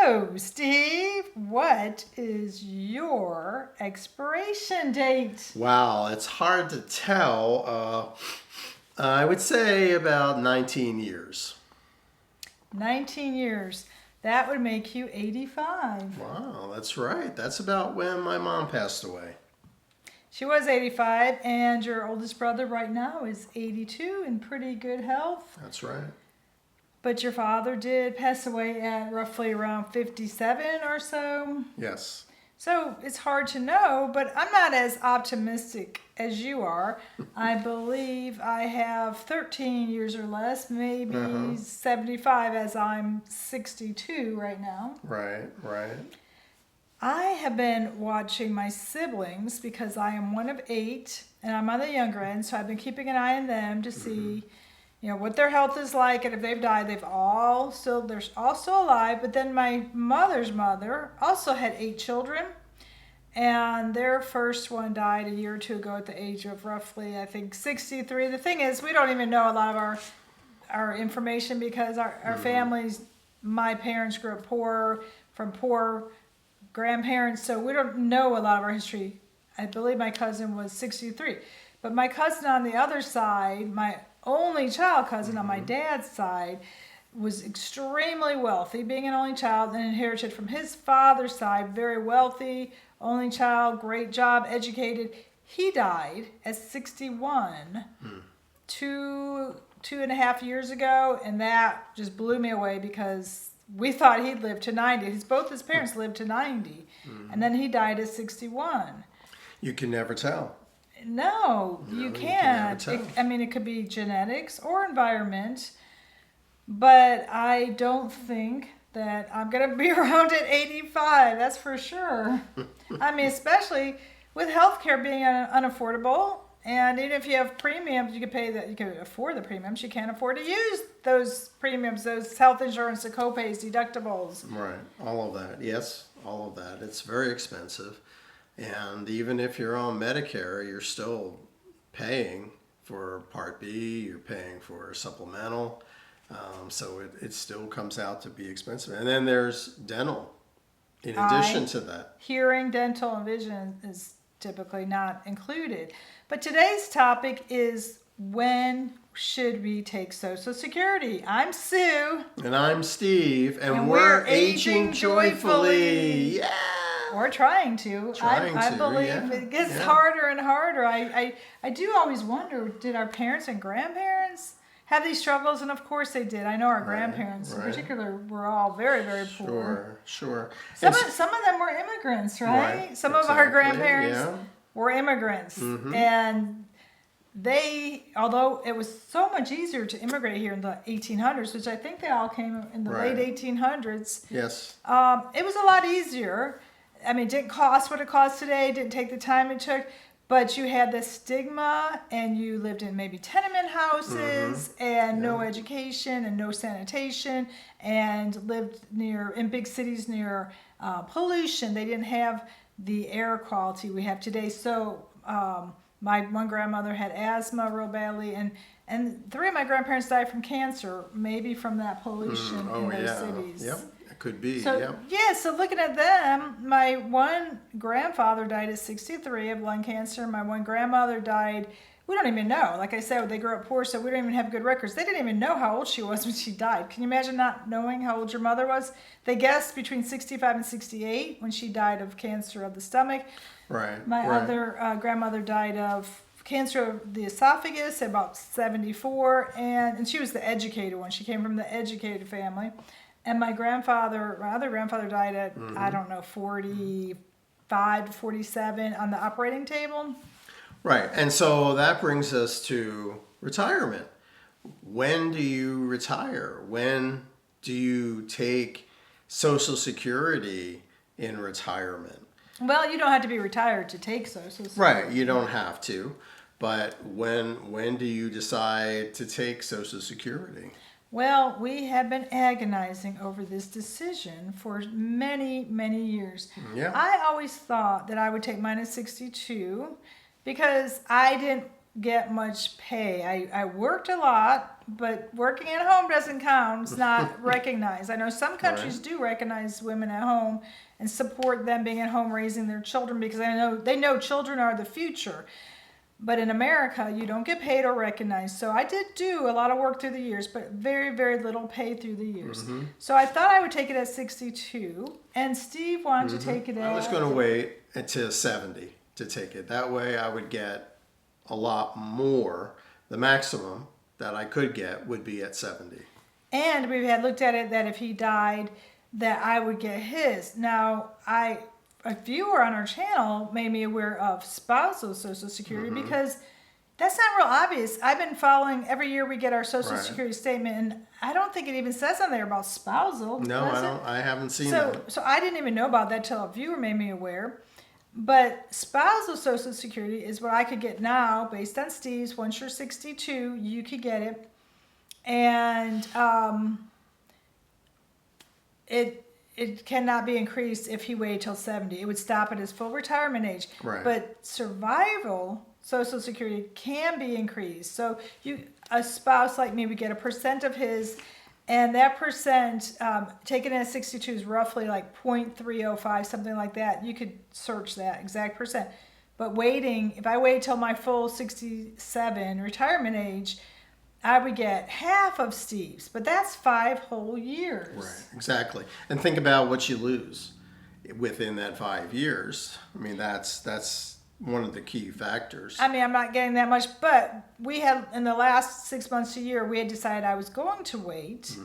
So, Steve, what is your expiration date? Wow, it's hard to tell. I would say about 19 years. 19 years. That would make you 85. Wow, that's right. That's about when my mom passed away. She was 85, and your oldest brother right now is 82 in pretty good health. That's right. But your father did pass away at roughly around 57 or so. Yes. So it's hard to know, but I'm not as optimistic as you are. I believe I have 13 years or less, maybe 75, as I'm 62 right now. Right. I have been watching my siblings because I am one of 8 and I'm on the younger end, so I've been keeping an eye on them to see what their health is like, and if they've died, they're all still alive. But then my mother's mother also had 8 children, and their first one died a year or two ago at the age of roughly, I think, 63. The thing is, we don't even know a lot of our information because our families, my parents grew up poor, from poor grandparents, so we don't know a lot of our history. I believe my cousin was 63. But my cousin on the other side, my only child cousin on my dad's side, was extremely wealthy, being an only child, and inherited from his father's side, very wealthy, only child, great job, educated. He died at 61 two and a half years ago, and that just blew me away because we thought he'd live to 90. Both his parents lived to 90, and then he died at 61. You can never tell. No, you can can't. never tell. It could be genetics or environment, but I don't think that I'm going to be around at 85. That's for sure. Especially with healthcare being unaffordable, and even if you have premiums, you can afford the premiums. You can't afford to use those premiums, those health insurance, the copays, deductibles. Right. All of that. Yes, all of that. It's very expensive. And even if you're on Medicare, you're still paying for Part B, you're paying for supplemental. So it still comes out to be expensive. And then there's dental in addition to that. Hearing, dental, and vision is typically not included. But today's topic is, when should we take Social Security? I'm Sue. And I'm Steve. And we're aging joyfully. Yeah. We're trying to. I believe it gets harder and harder. I do always wonder, did our parents and grandparents have these struggles? And of course they did. I know our grandparents in particular were all very, very poor. Sure. Some of them were immigrants, right? Some of our grandparents were immigrants. And they, although it was so much easier to immigrate here in the 1800s, which I think they all came in the late 1800s. Yes. It was a lot easier. It didn't cost what it costs today, didn't take the time it took, but you had the stigma, and you lived in maybe tenement houses, and no education and no sanitation, and lived in big cities near pollution. They didn't have the air quality we have today. So my one grandmother had asthma real badly, and 3 of my grandparents died from cancer, maybe from that pollution in those cities. Yep. Could be, so looking at them, my one grandfather died at 63 of lung cancer. My one grandmother died, we don't even know. Like I said, they grew up poor, so we don't even have good records. They didn't even know how old she was when she died. Can you imagine not knowing how old your mother was? They guessed between 65 and 68 when she died of cancer of the stomach. Right. My other grandmother died of cancer of the esophagus at about 74, and she was the educated one. She came from the educated family. And my other grandfather died at, I don't know, 45 to 47 on the operating table. Right. And so that brings us to retirement. When do you retire? When do you take Social Security in retirement? Well, you don't have to be retired to take Social Security. Right. You don't have to. But when do you decide to take Social Security? Well, we have been agonizing over this decision for many, many years. Yeah. I always thought that I would take mine at 62 because I didn't get much pay. I worked a lot but working at home doesn't count. It's not recognized. I know some countries do recognize women at home and support them being at home raising their children because they know children are the future. But in America, you don't get paid or recognized. So I did do a lot of work through the years, but very, very little pay through the years. So I thought I would take it at 62, and Steve wanted to take it at... I was going to wait until 70 to take it. That way I would get a lot more. The maximum that I could get would be at 70. And we had looked at it that if he died, that I would get his. Now, a viewer on our channel made me aware of spousal Social Security because that's not real obvious. I've been following, every year we get our Social Security statement, and I don't think it even says on there about spousal. No, I don't. I haven't seen that. So I didn't even know about that till a viewer made me aware. But spousal Social Security is what I could get now based on Steve's. Once you're 62, you could get it. And it cannot be increased if he waited till 70. It would stop at his full retirement age. Right. But survival Social Security can be increased. So a spouse like me would get a percent of his, and that percent taken at 62 is roughly like 0.305, something like that. You could search that exact percent. But if I wait till my full 67 retirement age, I would get half of Steve's, but that's 5 whole years. Right, exactly. And think about what you lose within that 5 years. I mean, that's one of the key factors. I mean, I'm not getting that much, but we had, in the last 6 months to a year, we had decided I was going to wait.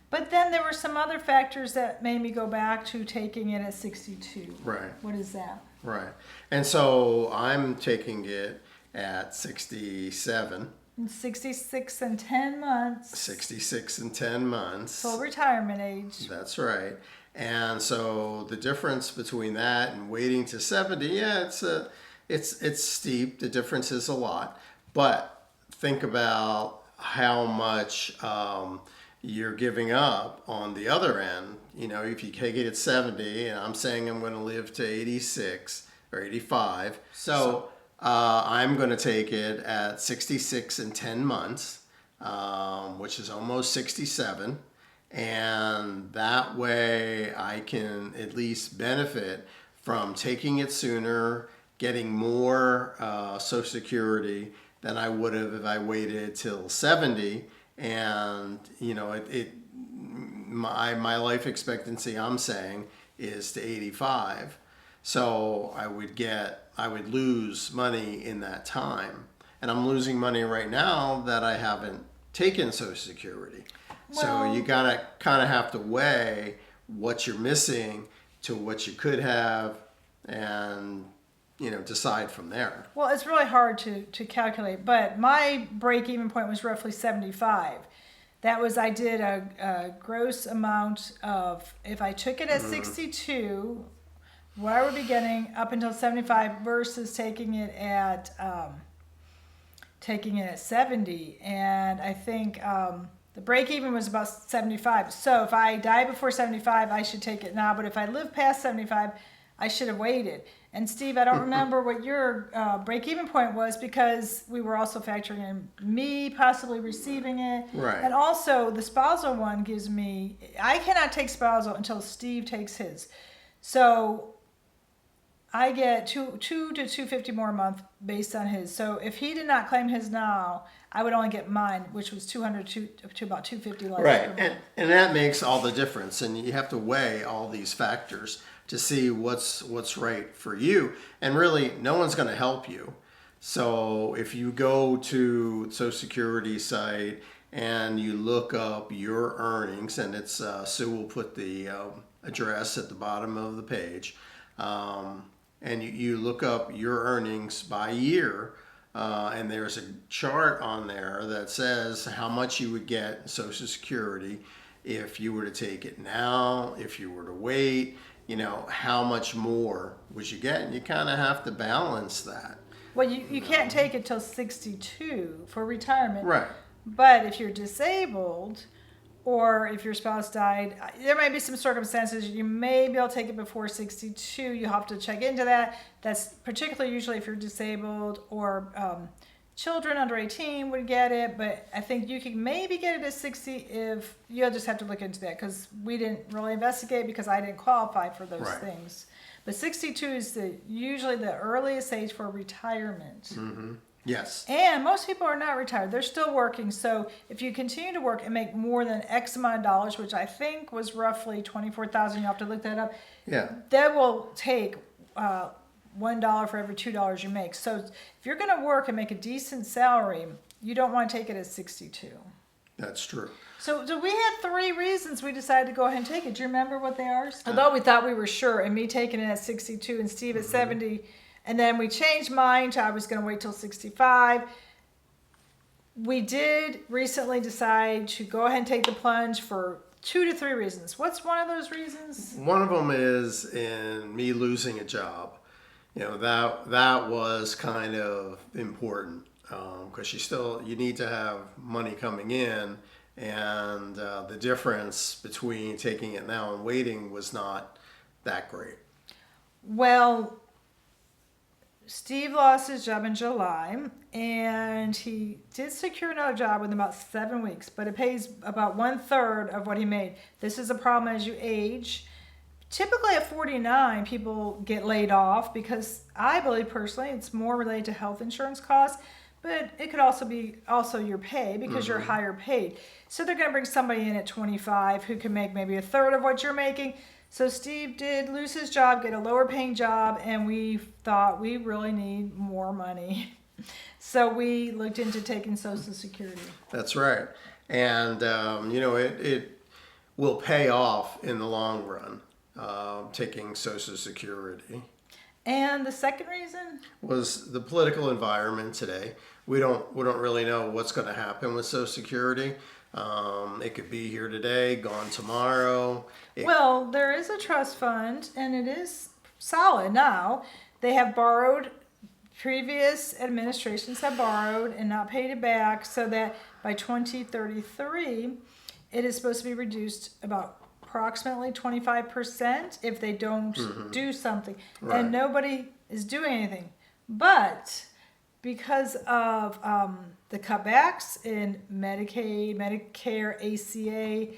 But then there were some other factors that made me go back to taking it at 62. Right. What is that? Right. And so I'm taking it at 67. 66 and 10 months. 66 and 10 months. Full retirement age. That's right. And so the difference between that and waiting to 70, yeah, it's steep. The difference is a lot. But think about how much you're giving up on the other end. You know, if you take it at 70, and I'm saying I'm going to live to 86 or 85. So I'm going to take it at 66 and 10 months, which is almost 67. And that way I can at least benefit from taking it sooner, getting more Social Security than I would have if I waited till 70. And, you know, my life expectancy, I'm saying, is to 85. So I would lose money in that time. And I'm losing money right now that I haven't taken Social Security. So you gotta kind of have to weigh what you're missing to what you could have, and decide from there. Well, it's really hard to calculate, but my break-even point was roughly 75. That was, I did a gross amount of, if I took it at 62, what I would be getting up until 75 versus taking it at 70. And I think the break-even was about 75. So if I die before 75, I should take it now. But if I live past 75, I should have waited. And Steve, I don't remember what your break-even point was, because we were also factoring in me possibly receiving it. Right. And also the spousal one gives me, I cannot take spousal until Steve takes his. So I get $200 to $250 more a month based on his. So if he did not claim his now, I would only get mine, which was $200 to about $250 less. Right, and that makes all the difference. And you have to weigh all these factors to see what's right for you. And really, no one's going to help you. So if you go to Social Security site and you look up your earnings, and it's Sue will put the address at the bottom of the page, and you look up your earnings by year, and there's a chart on there that says how much you would get in Social Security if you were to take it now, if you were to wait, how much more would you get? And you kind of have to balance that. Well, you can't take it till 62 for retirement. Right. But if you're disabled, or if your spouse died, there might be some circumstances you may be able to take it before 62. You have to check into that. That's particularly usually if you're disabled, or children under 18 would get it, but I think you can maybe get it at 60 if you'll just have to look into that because we didn't really investigate because I didn't qualify for those Right. things. But 62 is usually the earliest age for retirement. Yes. And most people are not retired. They're still working. So if you continue to work and make more than X amount of dollars, which I think was roughly 24,000, you have to look that up. Yeah. That will take $1 for every $2 you make. So if you're going to work and make a decent salary, you don't want to take it at 62. That's true. So we had 3 reasons we decided to go ahead and take it. Do you remember what they are? Although we thought we were sure, and me taking it at 62 and Steve at 70, and then we changed mine to I was going to wait till 65. We did recently decide to go ahead and take the plunge for 2 to 3 reasons. What's one of those reasons? One of them is in me losing a job. That was kind of important because you need to have money coming in, and the difference between taking it now and waiting was not that great. Well, Steve lost his job in July, and he did secure another job within about 7 weeks, but it pays about 1/3 of what he made. This is a problem as you age. Typically at 49, people get laid off because I believe personally it's more related to health insurance costs, but it could also be your pay because you're higher paid. So they're going to bring somebody in at 25 who can make maybe 1/3 of what you're making. So Steve did lose his job, get a lower paying job, and we thought we really need more money. So we looked into taking Social Security. That's right. And, it will pay off in the long run, taking Social Security. And the second reason? Was the political environment today. We don't really know what's going to happen with Social Security. It could be here today, gone tomorrow. Well, there is a trust fund, and it is solid now. They have borrowed, previous administrations have borrowed and not paid it back, so that by 2033, it is supposed to be reduced about approximately 25% if they don't do something. Right. And nobody is doing anything. But because of the cutbacks in Medicaid, Medicare, ACA,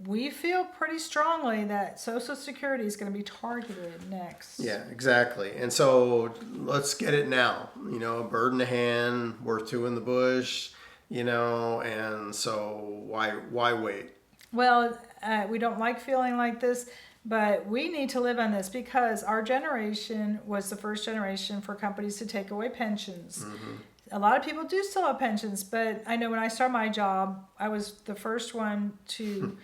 we feel pretty strongly that Social Security is going to be targeted next. Yeah, exactly. And so let's get it now. A bird in the hand, worth 2 in the bush. And so why wait? Well, we don't like feeling like this, but we need to live on this because our generation was the first generation for companies to take away pensions. A lot of people do still have pensions, but I know when I started my job, I was the first one to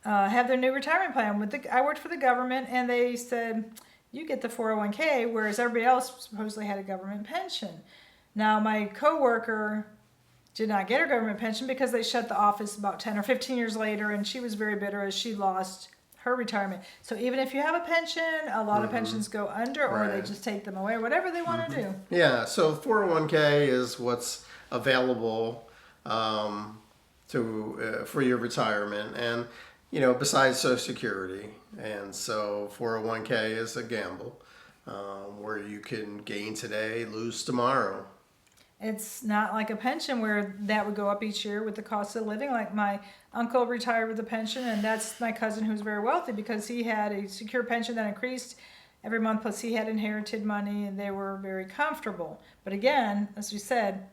have their new retirement plan. I worked for the government, and they said, you get the 401k, whereas everybody else supposedly had a government pension. Now, my coworker did not get her government pension because they shut the office about 10 or 15 years later, and she was very bitter as she lost her retirement. So even if you have a pension, a lot of pensions go under, or they just take them away, or whatever they want to do. Yeah, so 401k is what's available for your retirement, and besides Social Security. And so 401k is a gamble where you can gain today, lose tomorrow. It's not like a pension where that would go up each year with the cost of living. Like my uncle retired with a pension, and that's my cousin who's very wealthy because he had a secure pension that increased every month, plus he had inherited money, and they were very comfortable. But again, as we said,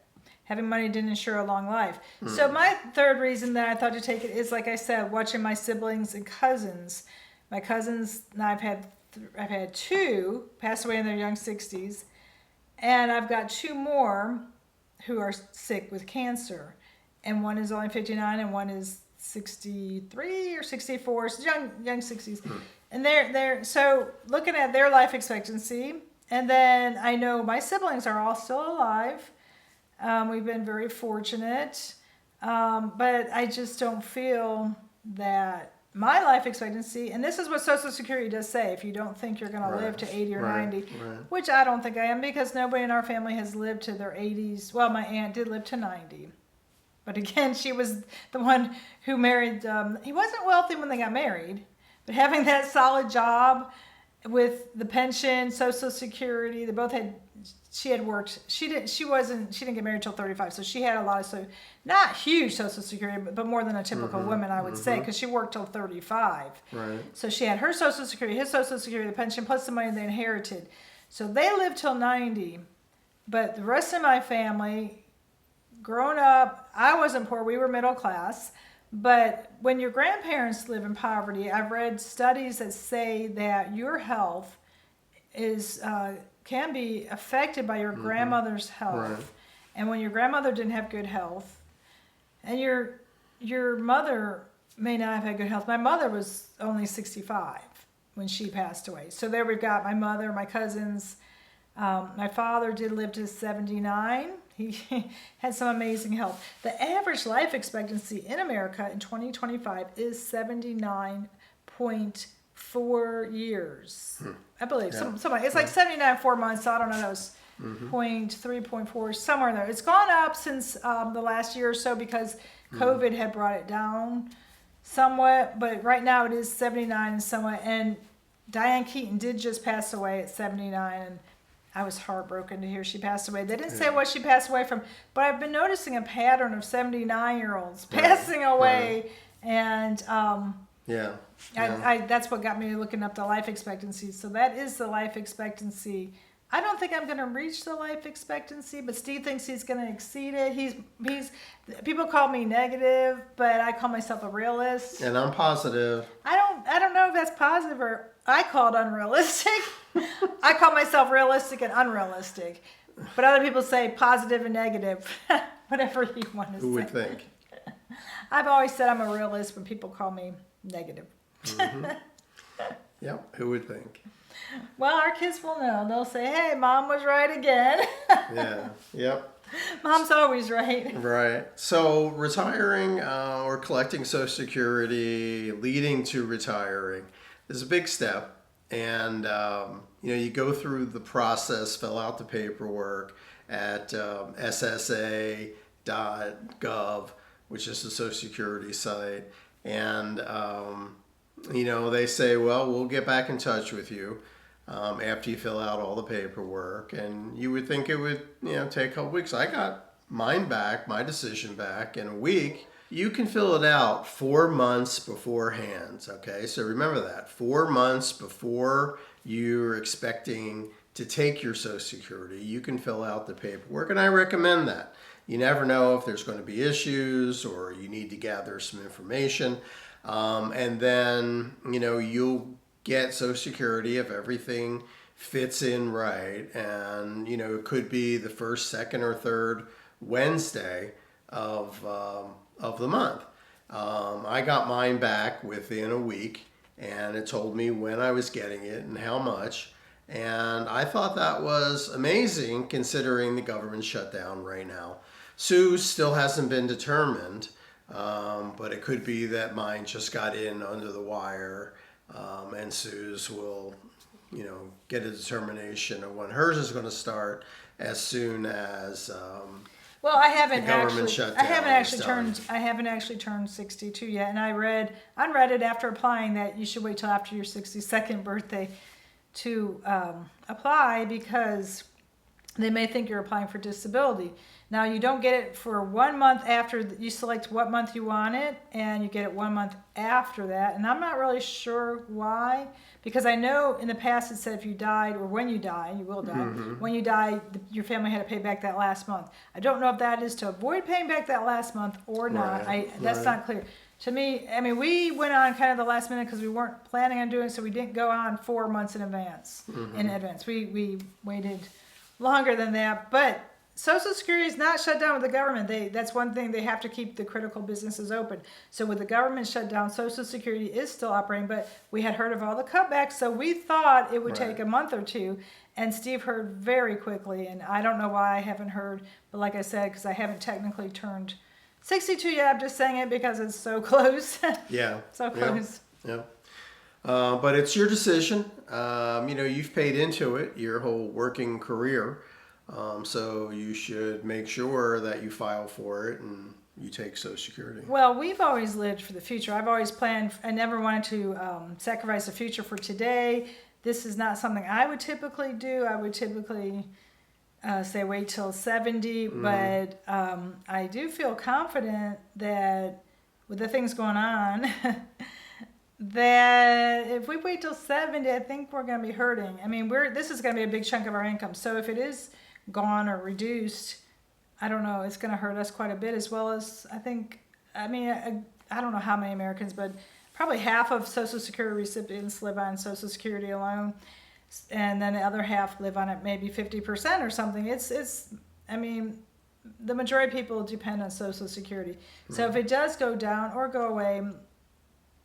having money didn't ensure a long life. So my third reason that I thought to take it is, like I said, watching my siblings and cousins. My cousins, now I've had 2 pass away in their young 60s, and I've got 2 more who are sick with cancer, and one is only 59 and one is 63 or 64, so young 60s. And they're so looking at their life expectancy, and then I know my siblings are all still alive. We've been very fortunate, but I just don't feel that my life expectancy, and this is what Social Security does say, if you don't think you're going to live to 80 or 90, which I don't think I am, because nobody in our family has lived to their 80s. Well, my aunt did live to 90. But again, she was the one who married, he wasn't wealthy when they got married, but having that solid job with the pension, Social Security, they both had. She had worked. She didn't. She wasn't. She didn't get married till 35, so she had a lot of not huge Social Security, but more than a typical woman, I would say, because she worked till 35. Right. So she had her Social Security, his Social Security, the pension, plus the money they inherited. So they lived till 90, but the rest of my family, growing up, I wasn't poor. We were middle class. But when your grandparents live in poverty, I've read studies that say that your health is can be affected by your grandmother's health. Right. And when your grandmother didn't have good health, and your mother may not have had good health. My mother was only 65 when she passed away. So there we've got my mother, my cousins. My father did live to 79. He had some amazing health. The average life expectancy in America in 2025 is 79.4 years. I believe. Yeah. It's like 79 4 months. So I don't know. That was 0.3, 0.4, somewhere in there. It's gone up since the last year or so because COVID had brought it down somewhat. But right now it is 79 and somewhat. And Diane Keaton did just pass away at 79. And I was heartbroken to hear she passed away. They didn't say what she passed away from, but I've been noticing a pattern of 79-year-olds passing away, and that's what got me looking up the life expectancy. So that is the life expectancy. I don't think I'm going to reach the life expectancy, but Steve thinks he's going to exceed it. He's people call me negative, but I call myself a realist. And I'm positive. I don't know if that's positive or I call it unrealistic. I call myself realistic and unrealistic, but other people say positive and negative. Whatever you want to say. Who would think? I've always said I'm a realist when people call me negative. Yep. Who would think? Well, our kids will know. They'll say, "Hey, Mom was right again." Yeah. Yep. Mom's always right. Right. So retiring or collecting Social Security, leading to retiring, is a big step. And, you go through the process, fill out the paperwork at ssa.gov, which is the Social Security site. And, they say, well, we'll get back in touch with you after you fill out all the paperwork. And you would think it would, take a couple weeks. I got mine back, my decision back in a week. You can fill it out 4 months beforehand, okay? So remember that, 4 months before you're expecting to take your Social Security, you can fill out the paperwork, and I recommend that. You never know if there's going to be issues or you need to gather some information. And then, you'll get Social Security if everything fits in right. And, it could be the first, second, or third Wednesday of the month. I got mine back within a week, and it told me when I was getting it and how much. And I thought that was amazing considering the government shutdown right now. Sue's still hasn't been determined, but it could be that mine just got in under the wire, and Sue's will, get a determination of when hers is going to start as soon as Well, I haven't the government actually. shutdown I haven't actually is done. turned. I haven't actually turned 62 yet, and I read on Reddit after applying that you should wait till after your 62nd birthday to apply because they may think you're applying for disability. Now you don't get it for 1 month after you select what month you want it, and you get it 1 month after that. And I'm not really sure why, because I know in the past it said if you died or when you die, you will die. When you die, your family had to pay back that last month. I don't know if that is to avoid paying back that last month or not. That's not clear. To me, I mean, we went on kind of the last minute because we weren't planning on doing it, so we didn't go on 4 months in advance. We waited longer than that, but Social Security is not shut down with the government. That's one thing, they have to keep the critical businesses open. So with the government shut down, Social Security is still operating, but we had heard of all the cutbacks, so we thought it would take a month or two, and Steve heard very quickly, and I don't know why I haven't heard, but like I said, because I haven't technically turned 62 yet, I'm just saying it because it's so close. Yeah. So close. Yeah. But it's your decision. You've paid into it your whole working career. So you should make sure that you file for it and you take Social Security. Well, we've always lived for the future. I've always planned. I never wanted to sacrifice the future for today. this is not something I would typically do. I would typically say wait till 70, but I do feel confident that with the things going on, that if we wait till 70, I think we're going to be hurting. I mean, this is going to be a big chunk of our income. So if it is gone or reduced, I don't know, it's going to hurt us quite a bit, as well as I think, I mean, I don't know how many Americans, but probably half of Social Security recipients live on Social Security alone, and then the other half live on it maybe 50% or something. I mean, the majority of people depend on Social Security. So if it does go down or go away,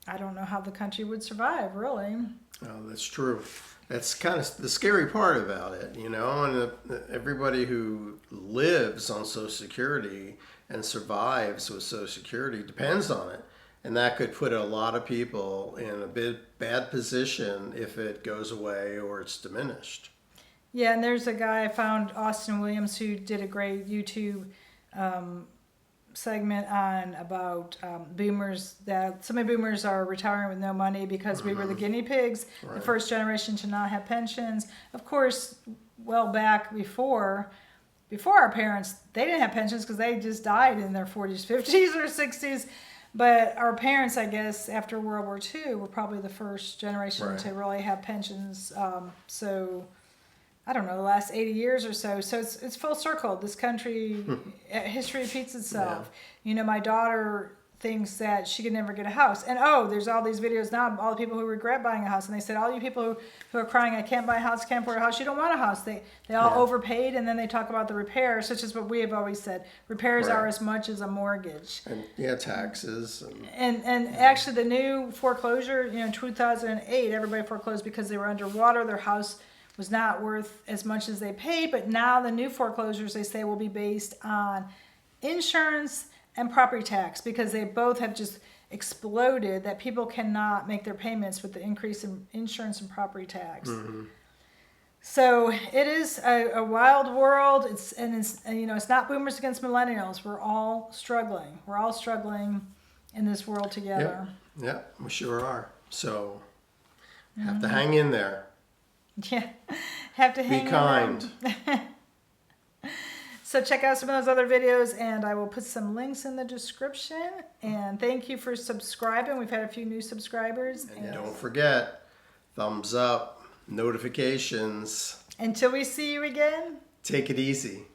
I don't know how the country would survive, really. Oh, that's true. That's kind of the scary part about it, you know, and everybody who lives on Social Security and survives with Social Security depends on it. And that could put a lot of people in a bad position if it goes away or it's diminished. Yeah, and there's a guy I found, Austin Williams, who did a great YouTube segment on about boomers, that so many boomers are retiring with no money because we were the guinea pigs, the first generation to not have pensions. Of course, well back before our parents, they didn't have pensions because they just died in their 40s, 50s, or 60s. But our parents, I guess, after World War II, were probably the first generation to really have pensions. So, I don't know, the last 80 years or so. So it's full circle. This country, history repeats itself. Yeah. You know, my daughter thinks that she could never get a house. And there's all these videos now of all the people who regret buying a house. And they said, all you people who are crying, I can't buy a house, can't afford a house, you don't want a house. They all overpaid, and then they talk about the repairs, such as what we have always said. Repairs are as much as a mortgage. And taxes. And actually the new foreclosure, you know, in 2008, everybody foreclosed because they were underwater. Their house was not worth as much as they paid. But now the new foreclosures, they say, will be based on insurance and property tax, because they both have just exploded, that people cannot make their payments with the increase in insurance and property tax. So it is a wild world. It's you know, it's not boomers against millennials. We're all struggling. We're all struggling in this world together. Yeah, we sure are. So have to hang in there. Yeah, have to hang in. Be kind. So check out some of those other videos, and I will put some links in the description. And thank you for subscribing. We've had a few new subscribers. And don't forget, thumbs up, notifications. Until we see you again, take it easy.